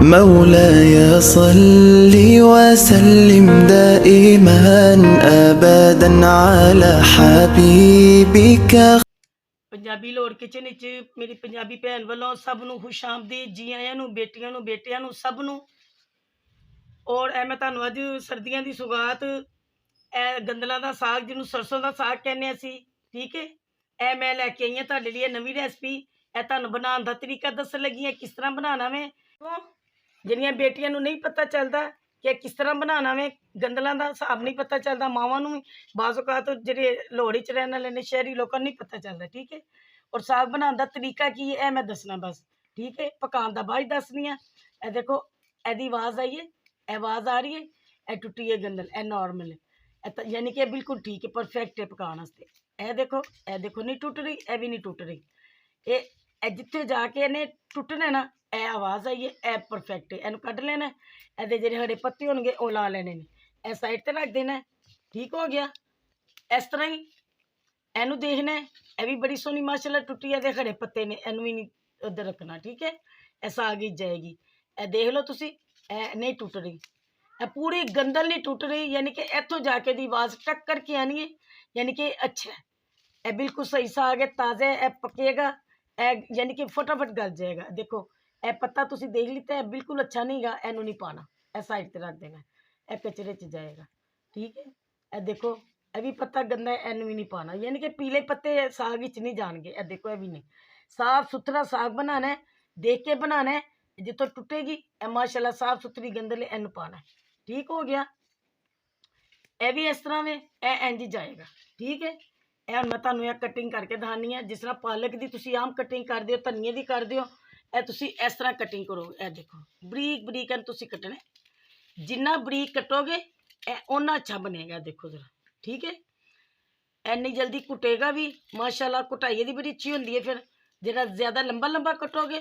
مولاي صل وسلم دائما أبدا على حبيبك। पंजाबी लोड़ किचन विच मेरी पंजाबी भैन वालों सब नूं खुश आमदीद जी आयां नूं बेटियां नूं बेटियां नूं सब नूं। और मैं तुहानूं अज सर्दियां दी सुगात गंदलां दा साग जिन्हों सरसों दा साग कहने असी, ठीक है। मैं लैके आई हाँ तुहाडे लिए नवीं रैसपी। तुहानूं बनाउण दा तरीका दस्सण लगी हाँ किस तरह बनाना वे। जिहड़ियां बेटियां नूं नहीं पता चलदा कि किस तरह बनाना वे, गंदलां दा हिसाब नहीं पता चलदा, मावां नूं बाज़ औकात जेह्ड़े लोहड़ी च रैहण वाले ने शहरी लोकां नूं नहीं पता चलदा, ठीक है। और साग बनाउण दा तरीका की है मैं दसना बस, ठीक है। पकाउण दा बाद दसनी आ। ए देखो एदी आवाज़ आई है, आवाज़ आ रही है, ए टुटी है गंदल, ए नॉर्मल है, यानी कि बिल्कुल ठीक है, परफेक्ट है पकाने वास्ते। ए देखो नहीं टुट रही, ए भी नहीं टुट रही। ये जिथे जाके इन्हें टुटने ना, ए आवाज़ आई है, ए परफेक्ट है। इनू कढ़ लेना, ए जेडे हरे पत्ते होंगे वो ला लेने ने, ए साइड ते रख देना, ठीक हो गया। इस तरह ही एनू देखना है, ए भी बड़ी सोहनी माशाल्लाह टुटी है, हरे पत्ते ने, एनू भी नहीं उधर रखना, ठीक है। ए साग ही जाएगी, ए देख लो तुसी, ए नहीं टुट रही, ए पूरी गंदल नहीं टुट रही, यानी कि इतों जाके दी आवाज़ टक करके आनी है, यानी कि अच्छा है। ए बिल्कुल सही साग है, ताज़ा है, ए पकेगा, ए यानी कि फटाफट गल जाएगा। देखो ए पत्ता तुसी देख लीता है, बिल्कुल अच्छा नहीं गा, एनू नहीं पाना, ए साइड ते रख देना, ए कचरे च जाएगा, ठीक है। ए देखो ए भी पत्ता गंदा है, एनू भी नहीं पाना, यानी कि पीले पत्ते साग विच नहीं जाएंगे। ए देखो ए भी नहीं, साफ सुथरा साग बनाना है, देख के बनाना है। जितों टुटेगी ए माशाल्लाह साफ सुथरी गंदल है, एनू पाना है, ठीक हो गया। ए भी इस तरह में ए इंज जाएगा, ठीक है। ਇਹ ਹੁਣ मैं ਤੁਹਾਨੂੰ ਇਹ कटिंग करके ਦਿਖਾਉਂਦੀ ਹਾਂ, जिस तरह पालक की ਤੁਸੀਂ आम कटिंग करते हो, धनिए की करते हो, ਇਹ ਤੁਸੀਂ इस तरह कटिंग करो। ਇਹ देखो बरीक बरीक ਤੁਸੀਂ कटना, जिन्ना बरीक कटोगे उन्ना अच्छा बनेगा। देखो जरा, ठीक है। इन्नी जल्दी कुटेगा भी माशाल्लाह, कुटाई दी बड़ी अच्छी होंगी है। फिर जो ज़्यादा लंबा लंबा कटोगे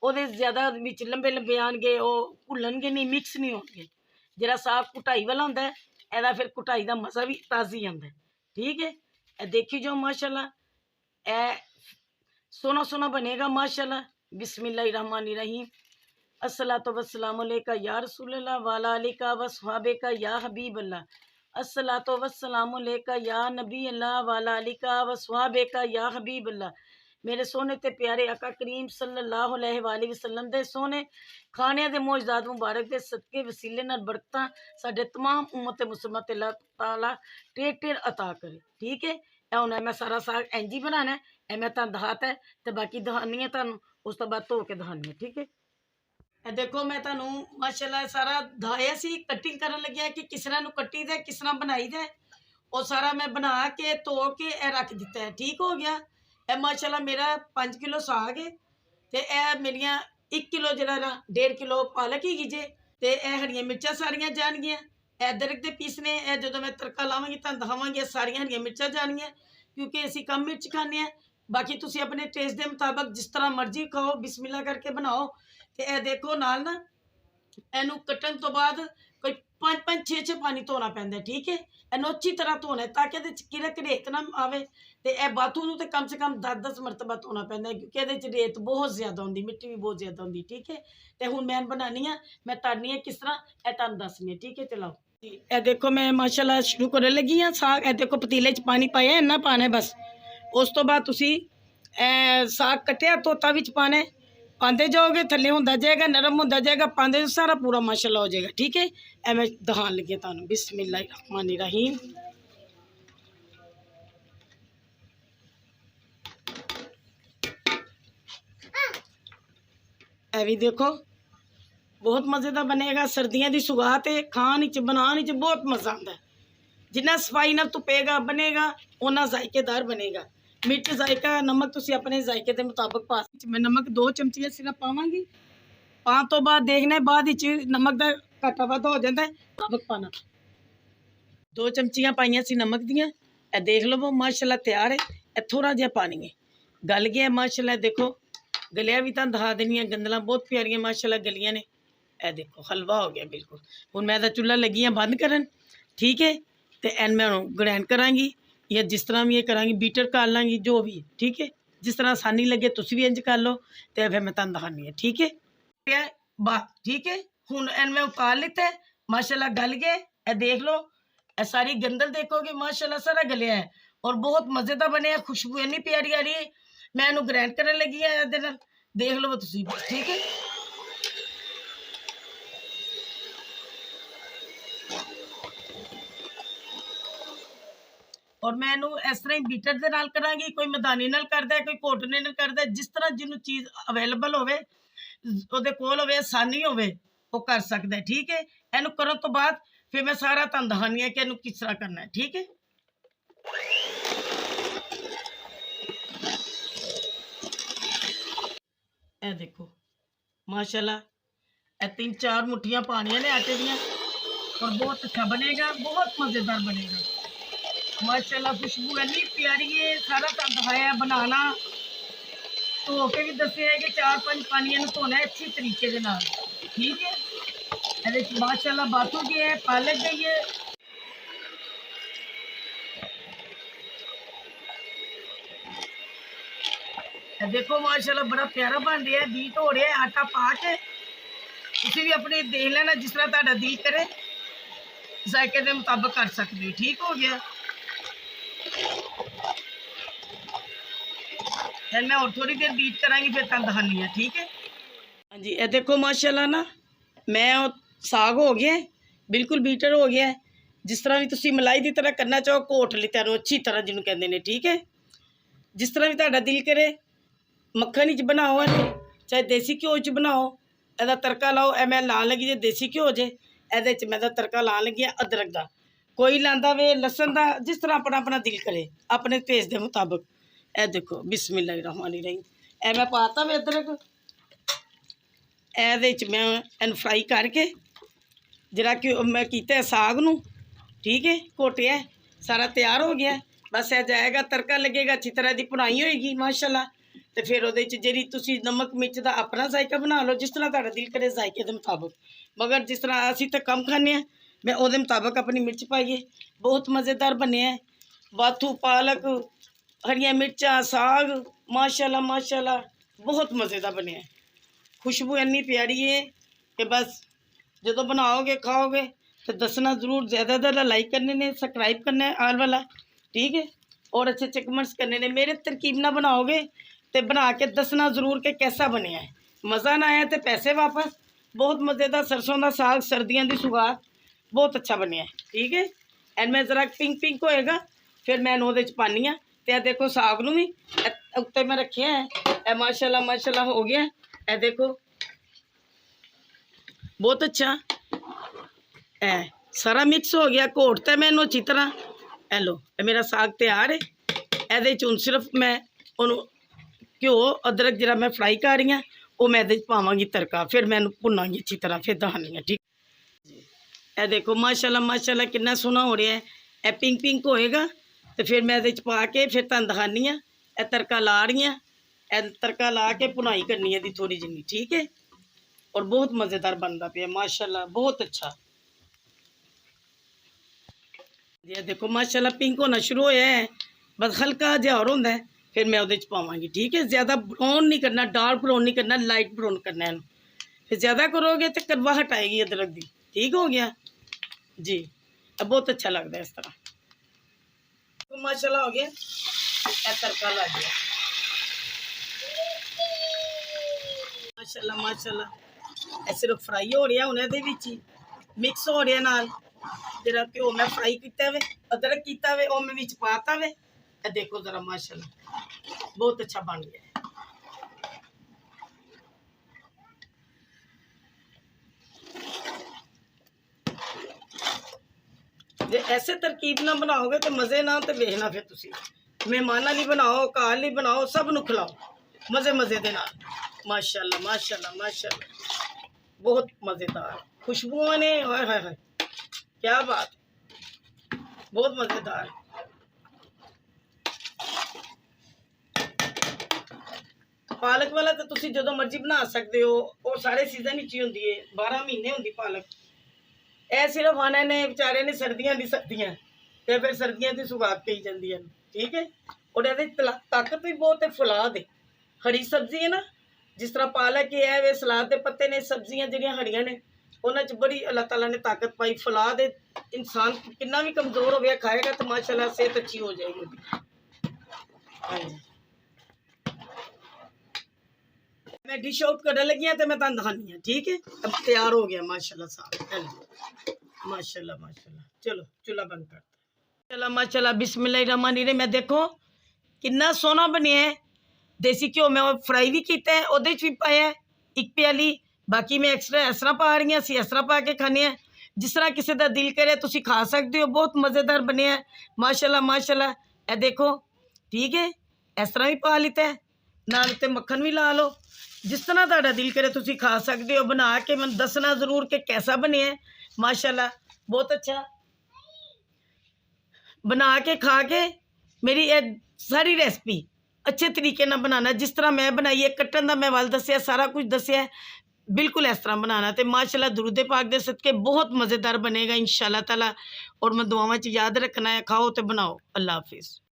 वो ज़्यादा बिच लंबे लंबे आएंगे, वो घुलनगे नहीं, मिक्स नहीं होंगे। जो साग कुटाई वाला होंगे एदा फिर कुटाई का मज़ा भी ताज़ी आता है, ठीक है। ए देखी जो माशाल्लाह ए सोना सोना बनेगा माशाल्लाह। बिस्मिल्लाहिर्रहमानिर्रहीम। अस्सलातु वस्सलामु अलैका या रसूलल्लाह वाला अलैका वसहाबेका या हबीबल्लाह। अस्सलातु वस्सलामु अलैका या नबी अल्लाह वाला अलैका वसहाबेका या हबीबल्लाह। मेरे सोने ते प्यारे आका करीम सल्लल्लाहु अलैहि वसल्लम दे सोने खाने दे मौजदात मुबारक दे सदके वसीले नाल बरकतां साडे तमाम उम्मत मुसलमान ते अल्लाह ताला ढेर ढेर अता करे, ठीक है। हुण मैं सारा साग इंज ही बनाना है, ए मैं तुहानूं दिखाता है ते बाकी दिखानी है तुहानूं, उस तो बाद धो के दिखानी है, ठीक है। ए देखो मैं तुहानूं माशाल्लाह सारा दिखाया सी, कटिंग करन लग्या कि किस तरह नूं कट्टी दा, किस तरह बनाई दा, वो सारा मैं बना के धो के रख दिता है, ठीक हो गया। ए माशाल्लाह मेरा 5 किलो साग है, तो यह मेरिया 1 किलो जरा 1.5 किलो पालक ही जे, तो यह हरिया मिर्चा सारिया जानिया, अदरक के पीसने, जो मैं तड़का लावांगी तुहानूं दिखावांगी, सारिया हरिया मिर्चा जानिया, क्योंकि असी कम मिर्च खाने हैं। बाकी तुसी अपने टेस्ट के मुताबिक जिस तरह मर्जी खाओ, बिस्मिल्लाह करके बनाओ। तो यह देखो नाल ना इनू कट्टन तो बाद कोई 5-5 6-6 पानी धोना पैंदा, ठीक है। इनू अच्छी तरह धोना है ताकि कीड़ा घड़ेत ना आवे। तो यह बाथरूम तो कम से कम 10-10 मरतबा धोना पैंदा, क्योंकि ये रेत बहुत ज़्यादा होंगी, मिट्टी भी बहुत ज़्यादा होंगी, ठीक है। तो हुण मैं बनानी है, मैं तारनी है किस तरह, यह तुहानूं दसनी है, ठीक है। चलो ए देखो मैं माशाल्लाह शुरू करन लगी हाँ साग। ए देखो पतीले च पानी पाया, इन्ना पाना है बस। उस तो बाद तुसी साग कट्टिया धोता विच पाना है, पाते जाओगे थल्ले होंदा जाएगा, नरम होंदा जाएगा, पाते सारा पूरा माशाल्लाह हो जाएगा, ठीक है। ए मैं दिखान लगी तुहानूं, बिस्मिल्लाहिर्रहमानिर्रहीम। ए भी देखो बहुत मज़ेदार बनेगा, सर्दियों की सुगात है, खाने च बनाने च बहुत मज़ा आता है। जिन्ना सफाई नाल धुपेगा बनेगा उन्ना जायकेदार बनेगा। मिर्च जायका नमक तुसी अपने जायके के मुताबिक पा, मैं नमक 2 चमचियां सिर्फ पावांगी। पान तो बाद देखना बाद नमक का घाटा वाधा हो जाता है, मुताबिक पाना। 2 चमचियां पाइयां सी नमक दियां, ए देख लो माशाल्लाह तैयार है। ए थोड़ा जिहा पानी है, गल गया माशाल्लाह। देखो गलिया भी तुहानूं दिखा देनी है, गंदलां बहुत प्यारियां माशाल्लाह गलियां ने। ए देखो हलवा हो गया बिल्कुल। हुण मैं चुल्हा लगी हाँ बंद करन, ठीक है। तो एन मैं ग्रैंड करांगी या जिस तरह भी ये करांगी, बीटर कर लाँगी, जो भी है, ठीक है। जिस तरह आसानी लगे तुसी भी इंज कर लो, तो फिर मैं तुहानूं दिखानी है, ठीक है। ठीक है। हुन एन मैं उतार लिता है, माशाल्लाह गल गए। ए देख लो, ए सारी गंदल देखोगे माशाल्लाह सारा गलिया है और बहुत मजेदार बने है। खुशबू इन्नी प्यारी आ रही है। मैं इन्हू ग्राइंड करने लगी है ਇਹਦੇ ਨਾਲ, देख लो तुसी, ठीक है। और मैं इन्हू इस तरह ही बीटर ਦੇ ਨਾਲ ਕਰਾਂਗੀ। ਕੋਈ ਮਦਾਨੀ ਨਾਲ ਕਰਦਾ, ਕੋਈ ਘੋਟਣੇ ਨਾਲ ਕਰਦਾ, ਜਿਸ ਤਰ੍ਹਾਂ ਜਿਹਨੂੰ ਚੀਜ਼ ਅਵੇਲੇਬਲ ਹੋਵੇ, ਉਹਦੇ ਕੋਲ ਹੋਵੇ, ਆਸਾਨੀ ਹੋਵੇ, ਉਹ ਕਰ ਸਕਦਾ ਹੈ, ठीक है। ਇਹਨੂੰ ਕਰਨ ਤੋਂ ਬਾਅਦ ਫਿਰ ਮੈਂ ਸਾਰਾ ਤੁਹਾਨੂੰ ਦਿਖਾਉਂਦੀ ਹਾਂ ਕਿ ਇਹਨੂੰ ਕਿਸ ਤਰ੍ਹਾਂ ਕਰਨਾ ਹੈ, ठीक है। ਇਹ ਦੇਖੋ माशाल्लाह, ਇਹ 3-4 मुठियां पानियां ने आटे दियां और बहुत अच्छा बनेगा, बहुत मज़ेदार बनेगा माशाल्लाह। खुशबू इन्नी प्यारी है। सारा तुहानू दिखाया बनाना, धो के भी दस्सिया है कि 4-5 पानियां धोना है अच्छी तरीके दे नाल, ठीक है। ਇਹਦੇ ਚ माशाल्लाह बाथू गई है, पालक गई है। देखो माशाल्लाह बड़ा प्यारा बन रहा है, बीट हो रहा है। आटा पा के तुसी भी अपने देख लेना, जिस तरह तुहाडा दिल करे जायके के मुताबिक कर सकते हो, ठीक हो गया। फिर मैं और थोड़ी देर बीट करांगी, फिर तुहानू दिखानी है, ठीक है। हाँ जी, ये देखो माशाल्लाह ना, मैं साग हो गया, बिल्कुल बीटर हो गया है। जिस तरह भी तुसी मलाई की तरह करना चाहो, घोट लिता अच्छी तरह जिन्होंने कहते हैं, ठीक है। जिस तरह भी तुहाडा दिल करे, मक्खन च बनाओ, चाहे देसी घ्यो च बनाओ, ਇਹਦਾ तड़का लाओ। ए मैं लान लगी जे देसी घ्यो जे, ਇਹਦੇ च मैं तड़का लान लगी अदरक का, कोई लांदा वे लसन का, जिस तरह अपना अपना दिल करे अपने टेस्ट के मुताबिक। ए देखो बिस्मिल्लाहिर्रहमानिर्रहीम, ए मैं पाता वे अदरक, ਇਹਦੇ च मैं ਇਹਨੂੰ फ्राई करके जरा कि मैं किया साग नू, ठीक है, घोटिया सारा तैयार हो गया। बस ए जाएगा, तड़का लगेगा, अच्छी तरह की भुनाई होएगी माशाल्लाह। तो फिर वो जी तुसी नमक मिर्च का अपना जायका बना लो, जिस तरह तुहाडा दिल करे जायके के मुताबिक। मगर जिस तरह असी तो कम खाने, मैं वो मुताबिक अपनी मिर्च पाइए। बहुत मज़ेदार बने है, बाथू पालक हरिया मिर्चा साग माशाल्लाह माशाल्लाह बहुत मज़ेदार बने है। खुशबू इन्नी प्यारी है कि बस जो बनाओगे खाओगे तो दसना ज़रूर। ज़्यादा ज़्यादा लाइक करने ने, सब्सक्राइब करना है आल वाला, ठीक है, और अच्छे अच्छे कमेंट्स करने ने। मेरे तरकीब ना बनाओगे तो बना के दसना ज़रूर कि कैसा बनया है। मज़ा ना आया तो पैसे वापस। बहुत मज़ेदार सरसों का साग, सर्दियों की सुगात, बहुत अच्छा बनया है, ठीक है। एंड मैं ज़रा पिंक पिंक होएगा फिर मैं वो पानी हाँ। तो देखो साग नू भी उत्ते मैं रखे है, ए माशाल्लाह माशाल्लाह हो गया। ए देखो बहुत अच्छा ए सारा मिक्स हो गया, घोटता मैं अच्छी तरह। ए लो मेरा साग तैयार है। ये हूँ सिर्फ मैं उन्होंने घ्यो अदरक जरा मैं फ्राई कर रही हाँ, वो मैं ये पावांगी तड़का, फिर मैं भुनांगी अच्छी तरह, फिर दहानी है, ठीक। ए देखो माशाल्लाह माशाल्लाह कितना सोहना हो रहा है। ए पिंक पिंक होएगा तो फिर मैं ये पा के फिर तुहानू दिखानी हाँ। ए तड़का ला रही हाँ, ए तड़का ला के भुनाई करनी है थोड़ी जिनी, ठीक है। और बहुत मज़ेदार बनता पे माशाल्लाह, बहुत अच्छा। ये देखो माशाल्लाह पिंक होना शुरू होया है, बस हल्का जिहा और होंदा है, फिर मैं उहदे च पावांगी, ठीक है। ज़्यादा ब्राउन नहीं करना, डार्क ब्राउन नहीं करना, लाइट ब्राउन करना है। फिर ज़्यादा करोगे तो करवाहट आएगी अदरक की, ठीक हो गया जी। अब बहुत अच्छा लगता है इस तरह। तो माशाल्लाह हो गया, तड़का लग गया माशाल्लाह माशाल्लाह। सिर्फ फ्राई हो रहा हूँ, ये मिक्स हो रहा नाल जरा घ्यो मैं फ्राई किया वे, अदरक किया वे, वो मैं पाता वे। देखो जरा माशाल्लाह बहुत अच्छा बन गया है। जे ऐसे तरकीब ना बनाओगे तो मज़े ना, तो वेखना फिर तुसी मेहमाना नहीं बनाओ, घर नहीं बनाओ, सब नू खिलाओ मज़े मज़े दे नाल। माशाल्लाह माशाल्लाह माशाल्लाह बहुत मज़ेदार खुशबुआं ने, हाय हाय हाय क्या बात, बहुत मज़ेदार। पालक वाला तो तुसी जो मर्जी बना सकते हो, और सारे सीजन ही होंगी है, 12 महीने होंगी पालक। ए सिर्फ आने ने बेचारे ने सर्दियां दी सर्दियां, तो फिर सर्दियां की सुगात कही जाती है, ठीक है। और ये ताकत भी बहुत है, फुला दे हरी सब्जी है ना, ਜਿਸ ਤਰ੍ਹਾਂ ਪਾਲਕ ਹੈ ਵੇ ਸਲਾਦ ਦੇ ਪੱਤੇ ਨੇ ਸਬਜ਼ੀਆਂ ਜਿਹੜੀਆਂ ਹਰੀਆਂ ਨੇ ਉਹਨਾਂ 'ਚ ਬੜੀ ਅੱਲਾਹ ਤਾਲਾ ਨੇ ਤਾਕਤ ਪਾਈ ਫਲਾ ਦੇ ਇਨਸਾਨ ਕਿੰਨਾ ਵੀ ਕਮਜ਼ੋਰ ਹੋਵੇ ਖਾਏਗਾ ਤਾਂ ਮਾਸ਼ਾਅੱਲਾ ਸਿਹਤ ਅੱਛੀ ਹੋ ਜਾਏਗੀ ਉਹਦੀ। ਹਾਂਜੀ मैं डिश आउट करने लगी तो मैं तुम दिखानी है ठीक है। अब तैयार हो गया माशाल्लाह साहब माशाल्लाह माशाल्लाह। चलो चूल्हा बंद करते चलो माशाल्लाह बिस्मिल्लाहिर्रहमानिर्रहीम। मैं देखो कितना सोहना बनया है। देसी घ्यो मैं फ्राई भी किया है ਉਹਦੇ 'ਚ भी पाया एक प्याली बाकी मैं एक्सट्रा इस तरह पा रही हाँ। ਅਸੀਂ इस तरह पा के खाने हैं जिस तरह किसी का दिल करे तुसी खा सकते हो। बहुत मज़ेदार बने है माशाल्लाह माशाल्लाह। ये देखो ठीक है इस तरह भी पा लिता है नाल ते मक्खन भी ला लो जिस तरह तुहाडा दिल करे तुसी खा सकते हो। बना के मैं दसना ज़रूर कि कैसा बने है माशाल्लाह बहुत अच्छा। बना के खा के मेरी ये सारी रेसिपी अच्छे तरीके नाल बनाना जिस तरह मैं बनाई है। कट्टन दा मैं वल दस्सिया सारा कुछ दस्सिया बिल्कुल इस तरह बनाना तो माशाल्लाह दुरूद पाक दे सदके बहुत मज़ेदार बनेगा इंशाअल्लाह ताला। और मैं दुआवां च याद रखना है खाओ तो बनाओ। अल्लाह हाफिज़।